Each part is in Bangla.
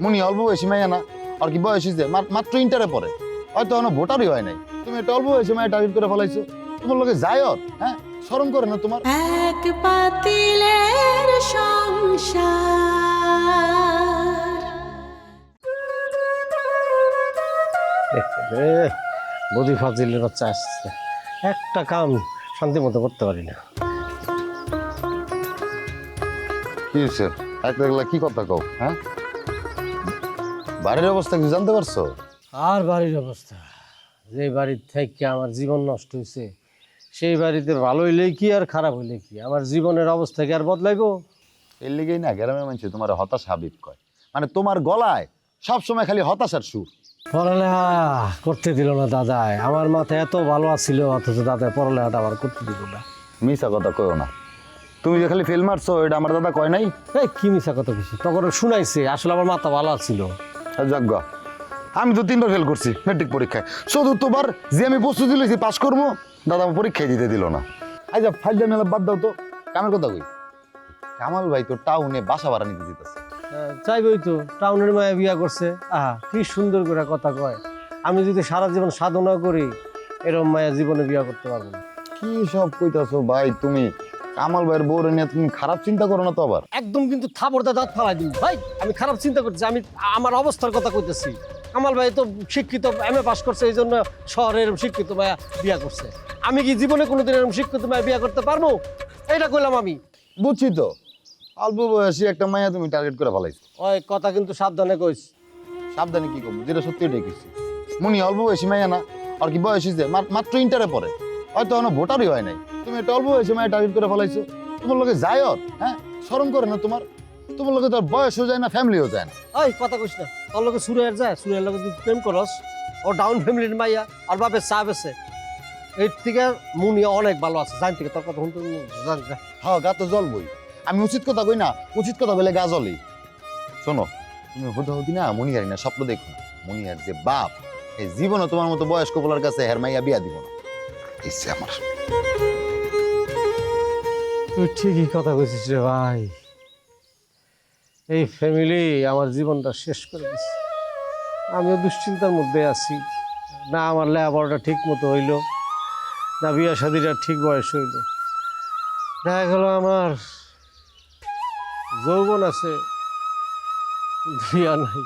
মুনি অল্প বয়সী মাইয়া না, আর কি বয়স হয়েছে মাত্র ইন্টারে পড়ে, হয়তো এখনো ভোটারই হয় নাই, তুমি একটা অল্প বয়সী মাইয়া টার্গেট করে ফেলাইছো। তোমার লোকে যায়ত, হ্যাঁ শরম করে না তোমার? এক পাতিলের সংসার। বদি ফাজিলের বাচ্চা আসছে, একটা কাম শান্তি মতো করতে পারি না। কি হয়েছে একলা কি কথা কও? হ্যাঁ বাড়ির অবস্থা কি জানতে পারছো? আর বাড়ির অবস্থা, যে বাড়ির থেকে আমার জীবন নষ্ট হয়েছে সেই বাড়িতে ভালো হইলেই কি আর খারাপ হইলে কি, আমার জীবনের অবস্থা কি আর বদলাইবো? এর লিগেই না গ্রামের মানুষ তোমার হতাশ হাবিব কয়, মানে তোমার গলায় সবসময় খালি হতাশার সুর। পড়ালেখা করতে দিল না দাদাই, আমার মাথায় এত ভালো আছিল, অথচ দাদাই পড়ালেখাটা আবার করতে দিল না। মিশা কথা কয়ো না, তুমি যে খালি ফেল মারছো এটা আমার দাদা কয় নাই। এই কি মিশা কথা কিছু তখন শুনাইছে, আসলে আমার মাথা ভালো ছিল। যজ্ঞ আমি তো 3বার ফেল করছি মেট্রিক পরীক্ষায়, চতুর্থবার যে আমি প্রস্তুতি লইছি পাস করবো, দাদা আমার পরীক্ষায় দিতে দিল না। আচ্ছা ফাইলটা মেলা বাদ দাও তো, কামের কথা কই, কামাল ভাই তো টাউনে বাসা ভাড়া নিতে যেতেছে। চাইবই তো, টাউনের মায়া বিয়া করছে, আহা কি সুন্দর করে কথা কয়। আমি যদি সারা জীবন সাধনা করি এরকম মায়া জীবনে বিয়া করতে পারবো না। কি সব কইতাছো ভাই তুমি? কামাল ভাইয়ের বউরে নিয়ে তুমি খারাপ চিন্তা করো না তো আবার? একদম কিন্তু থাবড়দা দাঁত ফালাই দিন ভাই, আমি খারাপ চিন্তা করতেছি, আমি আমার অবস্থার কথা কইতেছি। কামাল ভাই তো শিক্ষিত, MA পাস করছে, এই জন্য শহরের শিক্ষিত মায়া বিয়া করছে। আমি কি জীবনে কোনোদিন এরকম শিক্ষিত মায়া বিয়া করতে পারবো? এইটা কইলাম আমি। বুঝছি তো, অল্প বয়সী একটা মাইয়া তুমি টার্গেট করে ফেলাইছো। ওই কথা কিন্তু সাবধানে কইস। সাবধানে কি করবো, যেটা সত্যি ওটাই কইছি। মুনি অল্প বয়সী মাইয়া না, আর কি বয়স হয়েছে মাত্র ইন্টারে পড়ে, হয়তো এখনো ভোটারই হয় নাই, তুমি একটা অল্প বয়সী মাইয়া টার্গেট করে ফেলাইছো। তোমার লোকে যায়ত, হ্যাঁ শরম করে না তোমার? তোমার লোকে তোর বয়সও যায় না, ফ্যামিলিও যায় না। ওই কথা কইস না, তোর লোকে সুরের যায়, সুরের লোকে তুই প্রেম করস, ও ডাউন ফ্যামিলির মাইয়া, আর বাপের চা বেছে, এর থেকে মুনিয়া অনেক ভালো আছে, জানি থেকে তোর কথা শুনতে জানি। হ্যাঁ গা তো জল বই, আমি উচিত কথা কই না, উচিত কথা বলে গা জলই। শোনো তুমি হুদি না মনিহারি না স্বপ্ন দেখো না, মনিহার যে বাপ এই জীবনে তোমার মতো বয়স্ক বলার কাছে হের মাইয়া বিয়া দিব না, ইচ্ছে আমার। তুই ঠিকই কথা কইছিস রে ভাই, এই ফ্যামিলি আমার জীবনটা শেষ করে দিচ্ছে। আমিও দুশ্চিন্তার মধ্যে আছি, না আমার লেখাপড়াটা ঠিক মতো হইলো, না বিয়া শাদিটা ঠিক বয়স হইল। দেখা গেল আমার যৌবন আছে, বিয়া নাই।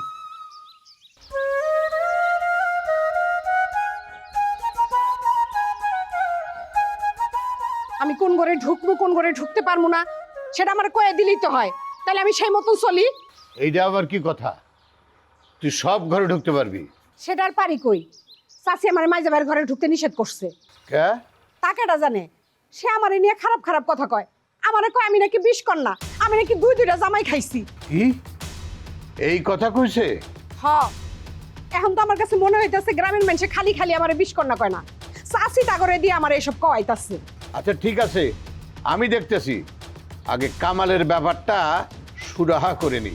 আমি কোন ঘরে ঢুকবো কোন ঘরে ঢুকতে পারবো না সেটা আমার কয়ে দিলেই তো হয়, তাহলে আমি সেই মতন চলি। এইটা আবার কি কথা? তুই সব ঘরে ঢুকতে পারবি? সেটা আর পারি কই, চাচি আমার মাইজা ভাইয়ের ঘরে ঢুকতে নিষেধ করছে। কে? তাকেটা জানে, সে আমারে নিয়ে খারাপ খারাপ কথা কয়। আমারে কয় আমি নাকি বিষ কন্যা, আমি নাকি দুইটা জামাই খাইছি। কি এই কথা কইছে? হ, এখন তো আমার কাছে মনে হইতাছে গ্রামের মানুষে খালি খালি আমারে বিষ কন্যা কয় না, চাচি তাগরে দিয়ে আমার এসব কওয়াইতাছে। আচ্ছা ঠিক আছে, আমি দেখতেছি, আগে কামালের ব্যাপারটা সুরাহা করে নি।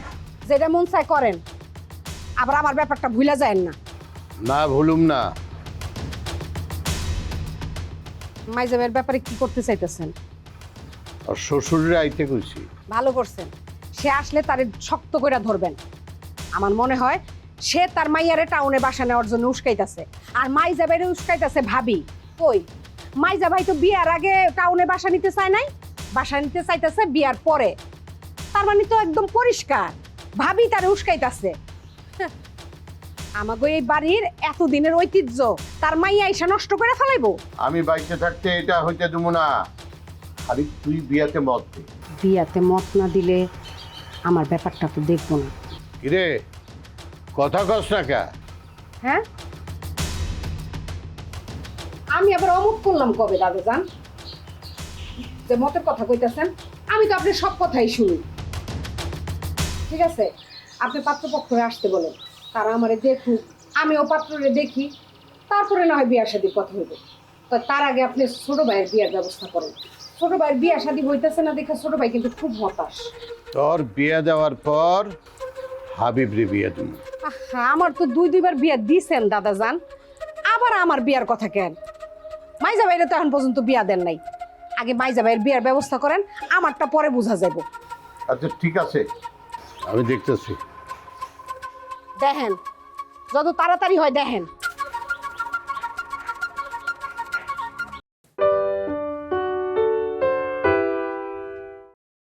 যেটা মন চায় করেন, আবার আমার ব্যাপারটা ভুলা যায় না। না ভুলুম না। মাইজা ভাইয়ের ব্যাপারে কি করতে চাইতেছেন? আর শ্বশুরের আইতে কইছি। ভালো করছেন, সে আসলে তারে শক্ত করে ধরবেন। আমার মনে হয় সে তার মাইয়ারে টাউনে বাসা নেওয়ার জন্য উস্কাইতেছে, আর মাইজা ভাইরে উস্কাইতেছে ভাবি। কই মাইজা ভাই তো বিয়ার আগে টাউনে বাসা নিতে চায় নাই, বাসা নিতে চাইতেছে বিয়ার পরে। তার মানে তো একদম পরিষ্কার ভাবি তারে উস্কাইতেছে। আমাগো এই বাড়ির এতদিনের ঐতিহ্য তার মাইয়া এসে নষ্ট করে ফেলাইবো। আমি বাইতে থাকতে এটা হইতে দেবো না, খালি তুই বিয়াতে মত দে। বিয়াতে মত না দিলে আমার ব্যাপারটা তো দেখবো না। কিরে কথা কস না কে? হ্যাঁ, আমি আবার অমুক করলাম কবে দাদা জান যে মতের কথা কইতেছেন? আমি তো আপনার সব কথাই শুনি। ঠিক আছে, আপনি পাত্রপক্ষরে আসতে বলেন, তারা আমারে দেখুক, আমিও পাত্ররে দেখি, তারপরে না হয় বিয়া শাদির কথা হইব। তো তার আগে আপনি ছোট ভাইয়ের বিয়ার ব্যবস্থা করেন। ছোট ভাইয়ের বিয়া শাদী হইতেছে না দেখে ছোট ভাই কিন্তু খুব হতাশ। তোর বিয়ে দেওয়ার পর হাবিব রে বিয়ে দিব। আমার তো দুইবার বিয়া দিছেন দাদা জান, আবার আমার বিয়ার কথা কেন? মাইজা ভাইরে তো এখন পর্যন্ত বিয়া দেন নাই, আগে মাইজা ভাইয়ের বিয়ার ব্যবস্থা করেন, আমারটা পরে বোঝা যাবে। আচ্ছা ঠিক আছে, আমি দেখতেছি। দেখেন যত তাড়াতাড়ি হয় দেখেন